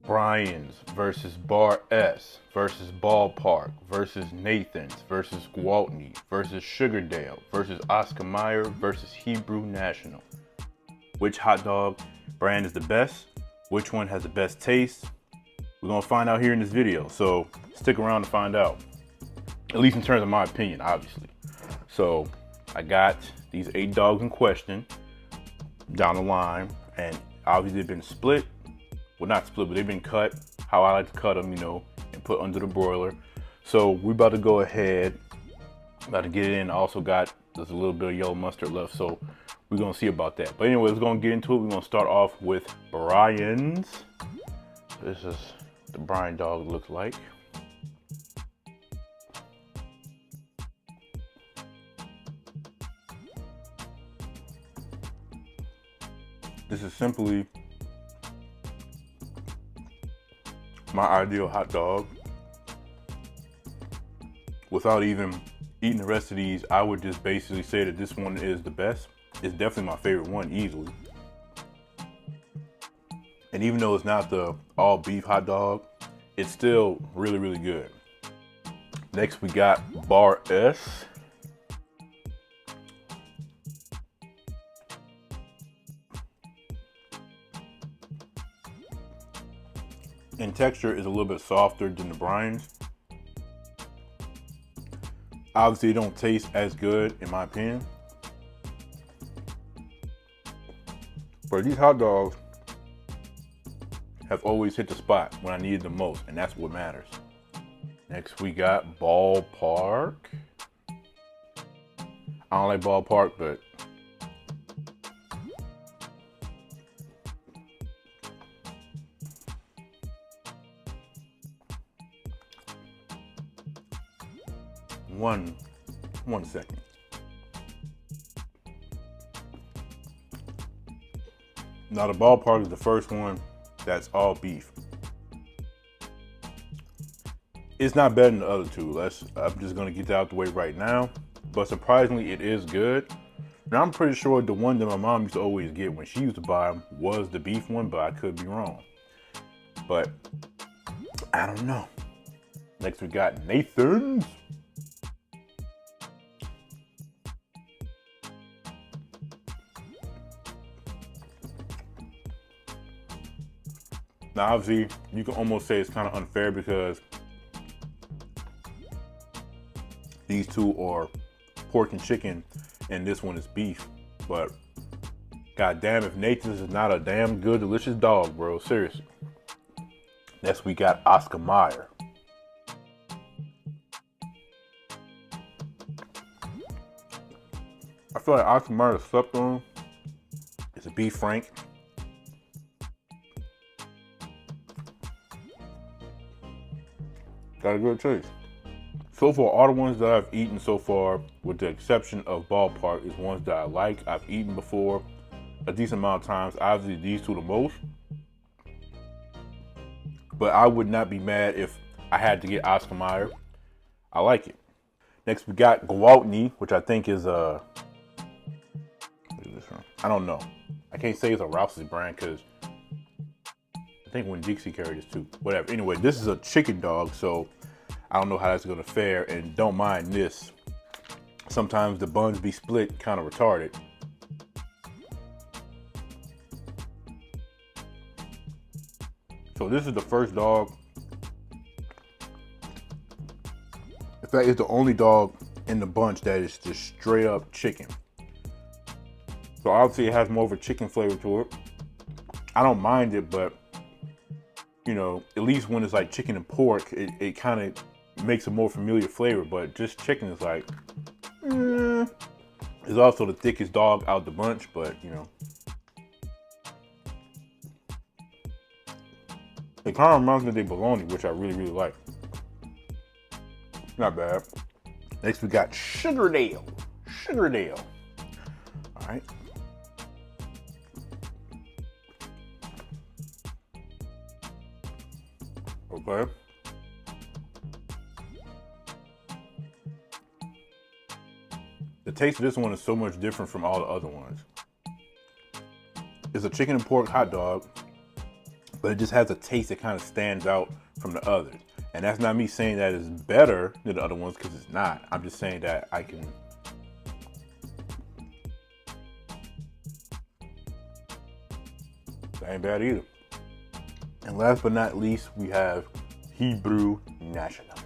Brian's versus Bar S versus Ballpark versus Nathan's versus Gwaltney versus Sugardale versus Oscar Mayer versus Hebrew National. Which hot dog brand is the best? Which one has the best taste? We're gonna find out here in this video, so stick around to find out. At least in terms of my opinion, obviously. So I got these 8 dogs in question down the line, and obviously they've been split. Well, not split, but they've been cut how I like to cut them, and put under the broiler. So we're about to go ahead, about to get it in. I also got, there's a little bit of yellow mustard left, so we're gonna see about that. But anyway, let's go and get into it. We're gonna start off with Brian's. This is the Brian dog looks like. This is simply my ideal hot dog. Without even eating the rest of these, I would just basically say that this one is the best. It's definitely my favorite one, easily. And even though it's not the all beef hot dog, it's still really, really good. Next we got Bar S. In texture is a little bit softer than the Brian's. Obviously, it don't taste as good in my opinion. But these hot dogs have always hit the spot when I needed them most, and that's what matters. Next we got Ballpark. I don't like Ballpark, but one second. Now the Ballpark is the first one that's all beef. It's not better than the other two. I'm just gonna get that out the way right now. But surprisingly, it is good. Now I'm pretty sure the one that my mom used to always get when she used to buy them was the beef one, but I could be wrong. But I don't know. Next we got Nathan's. Now obviously, you can almost say it's kind of unfair because these two are pork and chicken and this one is beef. But goddamn, if Nathan's is not a damn good, delicious dog, bro, seriously. Next we got Oscar Mayer. I feel like Oscar Mayer slept on. It's a beef frank. Got a good taste. So far, all the ones that I've eaten so far, with the exception of Ballpark, is ones that I like. I've eaten before a decent amount of times. Obviously, these two the most. But I would not be mad if I had to get Oscar Mayer. I like it. Next, we got Gwaltney, which I think is a... Look at this one. I don't know. I can't say it's a Rouse's brand because I think when Dixie carried this too. Whatever. Anyway, this is a chicken dog, so I don't know how that's gonna fare, and don't mind this. Sometimes the buns be split kind of retarded. So this is the first dog. In fact, it's the only dog in the bunch that is just straight up chicken. So obviously it has more of a chicken flavor to it. I don't mind it, but at least when it's like chicken and pork, it kind of makes a more familiar flavor, but just chicken is like, it's also the thickest dog out the bunch, but it kind of reminds me of the bologna, which I really, really like. Not bad. Next we got Sugardale. All right. Okay. The taste of this one is so much different from all the other ones. It's a chicken and pork hot dog, but it just has a taste that kind of stands out from the others. And that's not me saying that it's better than the other ones, because it's not. I'm just saying that I can. That ain't bad either. And last but not least, we have Hebrew National.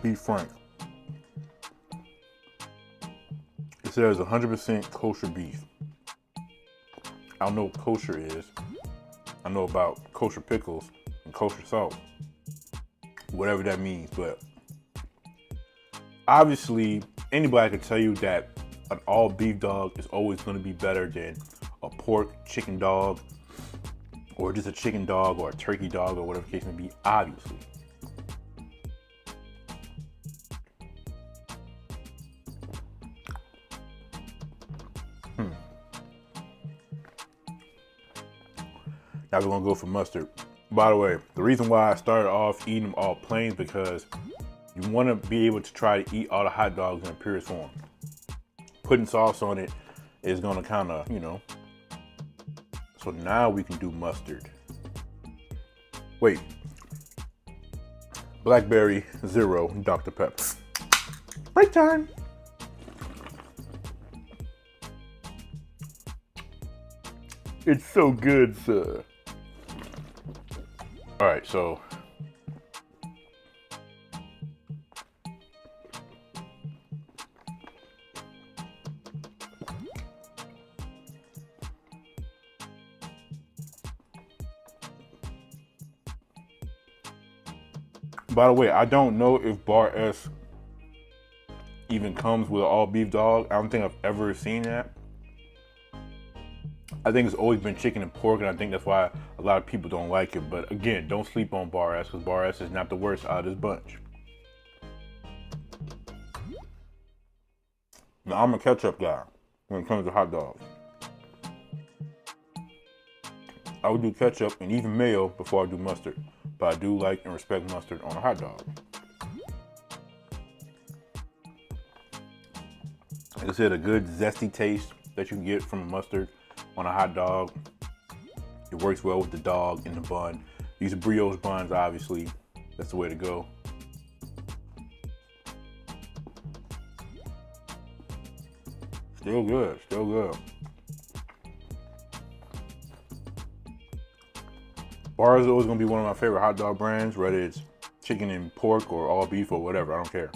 Be frank. It says 100% kosher beef. I don't know what kosher is. I know about kosher pickles and kosher salt, whatever that means. But obviously, anybody can tell you that an all beef dog is always going to be better than a pork chicken dog, or just a chicken dog or a turkey dog, or whatever the case may be, obviously. Now we're gonna go for mustard. By the way, the reason why I started off eating them all plain, because you wanna be able to try to eat all the hot dogs in a purest form. Putting sauce on it is gonna kinda, you know. So now we can do mustard. Wait. Blackberry, zero, Dr. Pepper. Break time. It's so good, sir. All right, so by the way, I don't know if Bar S even comes with an all beef dog. I don't think I've ever seen that. I think it's always been chicken and pork, and I think that's why a lot of people don't like it. But again, don't sleep on Bar S, because Bar S is not the worst out of this bunch. Now, I'm a ketchup guy when it comes to hot dogs. I would do ketchup and even mayo before I do mustard, but I do like and respect mustard on a hot dog. Like I said, a good zesty taste that you can get from mustard on a hot dog. It works well with the dog and the bun. These are brioche buns, obviously. That's the way to go. Still good, still good. Bar is always gonna be one of my favorite hot dog brands, whether it's chicken and pork or all beef or whatever, I don't care.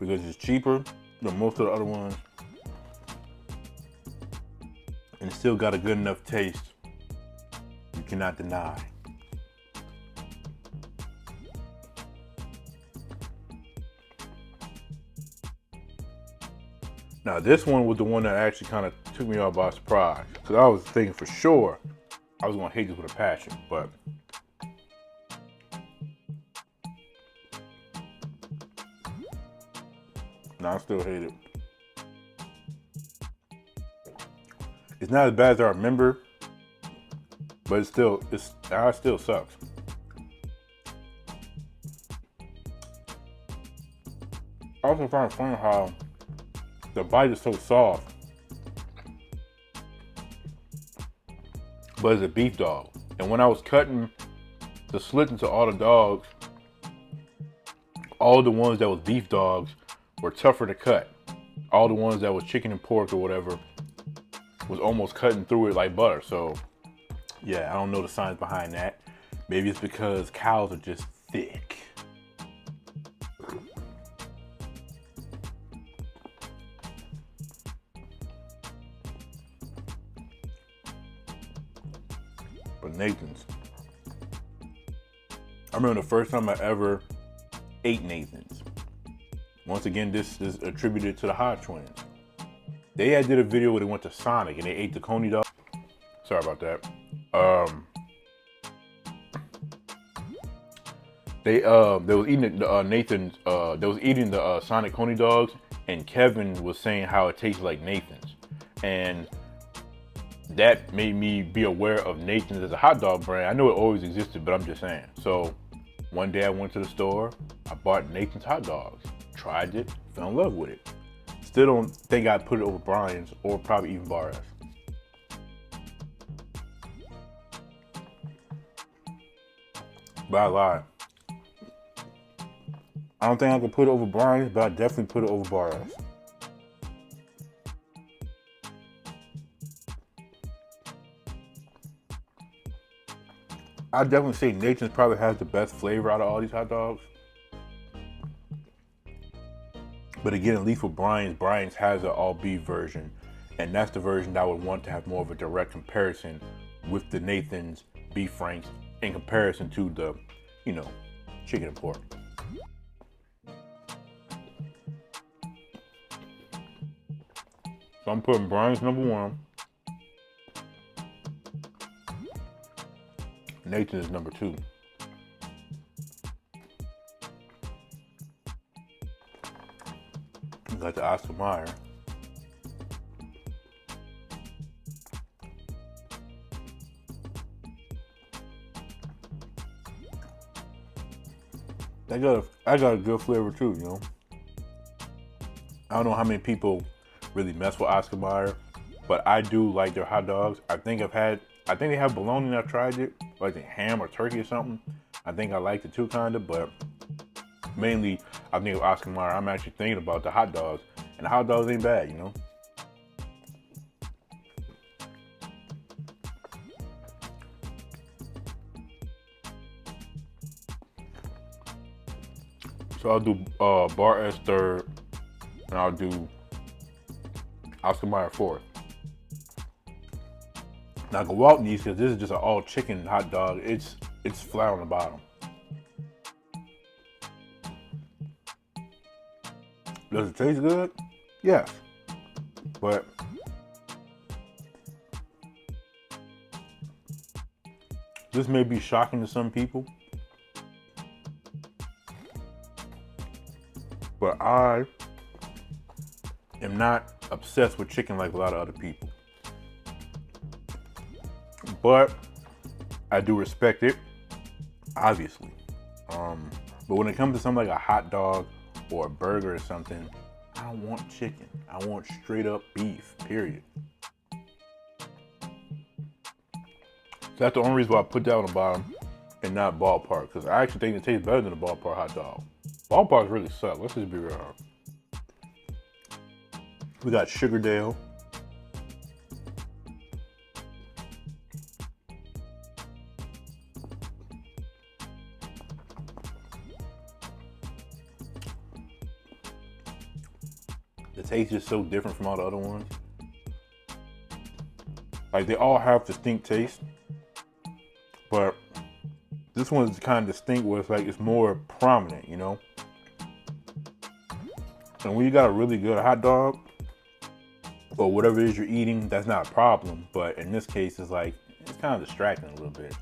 Because it's cheaper than most of the other ones, and it's still got a good enough taste you cannot deny. Now this one was the one that actually kind of took me off by surprise, because I was thinking for sure I was gonna hate this with a passion, but no, I still hate it. It's not as bad as I remember, but it still sucks. I also find it funny how the bite is so soft, but it's a beef dog. And when I was cutting the slit into all the dogs, all the ones that was beef dogs were tougher to cut. All the ones that was chicken and pork or whatever was almost cutting through it like butter. So yeah, I don't know the science behind that. Maybe it's because cows are just thick. But Nathan's. I remember the first time I ever ate Nathan's. Once again, this is attributed to the Hodge twins. They had did a video where they went to Sonic and they ate the Coney dog. Sorry about that. They was eating Nathan's. They was eating the Sonic Coney dogs, and Kevin was saying how it tastes like Nathan's, and that made me be aware of Nathan's as a hot dog brand. I know it always existed, but I'm just saying. So one day I went to the store, I bought Nathan's hot dogs, tried it, fell in love with it. Still don't think I'd put it over Brian's or probably even Bar S. But I lied. I don't think I could put it over Brian's, but I definitely put it over Bar S. I'd definitely say Nathan's probably has the best flavor out of all these hot dogs. But again, at least with Brian's has an all beef version. And that's the version that I would want to have more of a direct comparison with the Nathan's beef franks in comparison to the, chicken and pork. So I'm putting Brian's number one. Nathan is number two. We got the Oscar Mayer. I got a good flavor too, I don't know how many people really mess with Oscar Mayer, but I do like their hot dogs. I think they have bologna and I've tried it, like the ham or turkey or something. I think I like it too kinda, but mainly I think of Oscar Mayer. I'm actually thinking about the hot dogs, and the hot dogs ain't bad, So I'll do Bar S third, and I'll do Oscar Mayer fourth. Now Gwaltney's, because this is just an all chicken hot dog, it's flat on the bottom. Does it taste good? Yes. But this may be shocking to some people, but I am not obsessed with chicken like a lot of other people. But I do respect it, obviously. But when it comes to something like a hot dog or a burger or something, I don't want chicken. I want straight up beef, period. So that's the only reason why I put that on the bottom and not Ballpark, because I actually think it tastes better than the Ballpark hot dog. Ballparks really suck, let's just be real. We got Sugardale. The taste is so different from all the other ones. Like, they all have distinct taste, but this one's kind of distinct where it's like it's more prominent, And when you got a really good hot dog, or whatever it is you're eating, that's not a problem. But in this case, it's like, it's kind of distracting a little bit.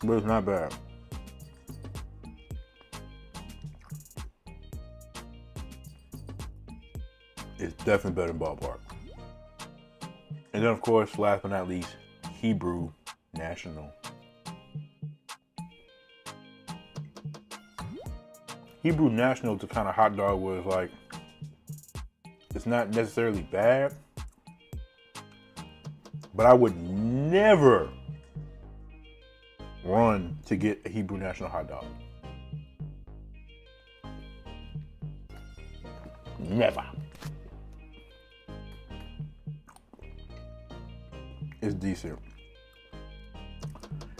But it's not bad. It's definitely better than Ballpark. And then of course, last but not least, Hebrew National. Hebrew National is the kind of hot dog where it's like, it's not necessarily bad, but I would never run to get a Hebrew National hot dog. Never. It's decent.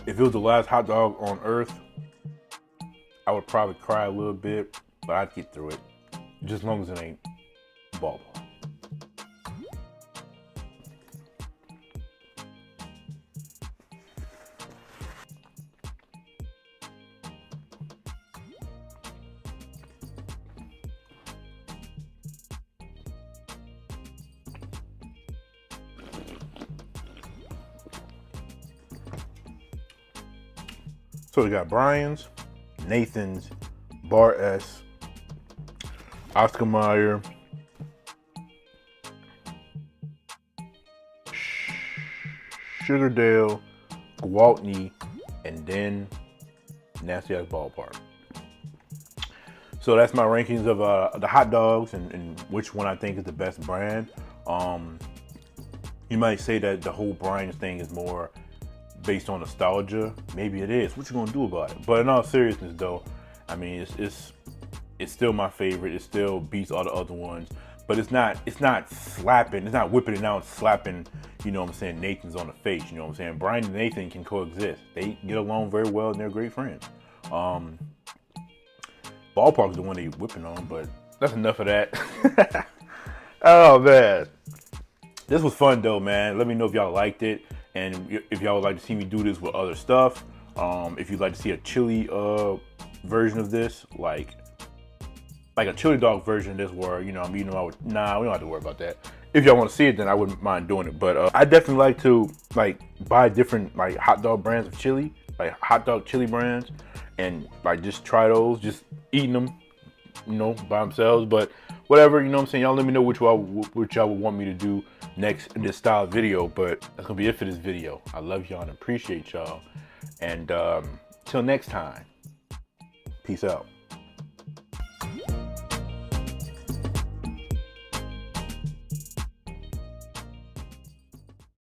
If it was the last hot dog on earth, I would probably cry a little bit, but I'd get through it. Just as long as it ain't Ballpark. So we got Brian's, Nathan's, Bar S, Oscar Mayer, Sugardale, Gwaltney, and then Nasty Ass Ballpark. So that's my rankings of the hot dogs and which one I think is the best brand. You might say that the whole brand thing is more based on nostalgia. Maybe it is. What you gonna do about it? But in all seriousness, though, I mean it's still my favorite. It still beats all the other ones. But it's not slapping. It's not whipping it out and slapping. You know what I'm saying? Nathan's on the face. You know what I'm saying? Brian and Nathan can coexist. They get along very well and they're great friends. Ballpark's the one they whipping on, but that's enough of that. Oh man, this was fun though, man. Let me know if y'all liked it, and if y'all would like to see me do this with other stuff. If you'd like to see a chili version of this, like a chili dog version of this, where you know I'm eating them out with, nah, we don't have to worry about that. If y'all want to see it, then I wouldn't mind doing it. But I definitely like to buy different hot dog brands of chili, like hot dog chili brands, and just try those, just eating them, you know, by themselves. But whatever, you know what I'm saying. Y'all let me know which y'all would want me to do next in this style of video. But that's gonna be it for this video. I love y'all and appreciate y'all. And till next time, peace out.